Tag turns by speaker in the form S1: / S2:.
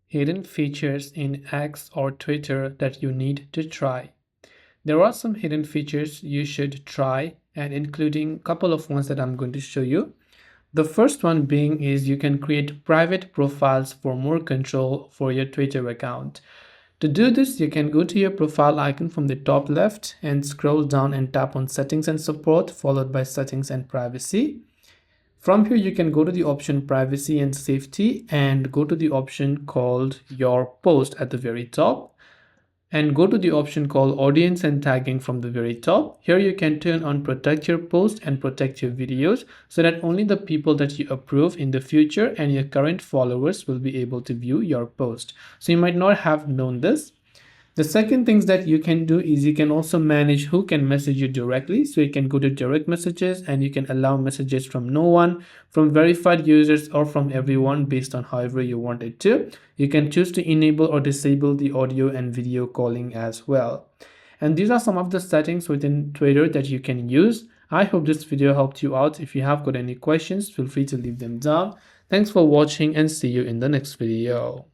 S1: hidden features in X or Twitter that you need to try. There are some hidden features you should try, and including a couple of ones that I'm going to show you. The first one being is you can create private profiles for more control for your Twitter account. To do this, you can go to your profile icon from the top left and scroll down and tap on Settings and Support, followed by Settings and Privacy. From here, you can go to the option Privacy and Safety and go to the option called Your Post at the very top. And go to the option called Audience and Tagging from the very top. Here you can turn on Protect Your Post and Protect Your Videos so that only the people that you approve in the future and your current followers will be able to view your post. So you might not have known this. The second things that you can do is you can also manage who can message you directly. So you can go to direct messages and you can allow messages from no one, from verified users, or from everyone based on however you want it to. You can choose to enable or disable the audio and video calling as well. And these are some of the settings within Twitter that you can use. I hope this video helped you out. If you have got any questions, feel free to leave them down. Thanks for watching and see you in the next video.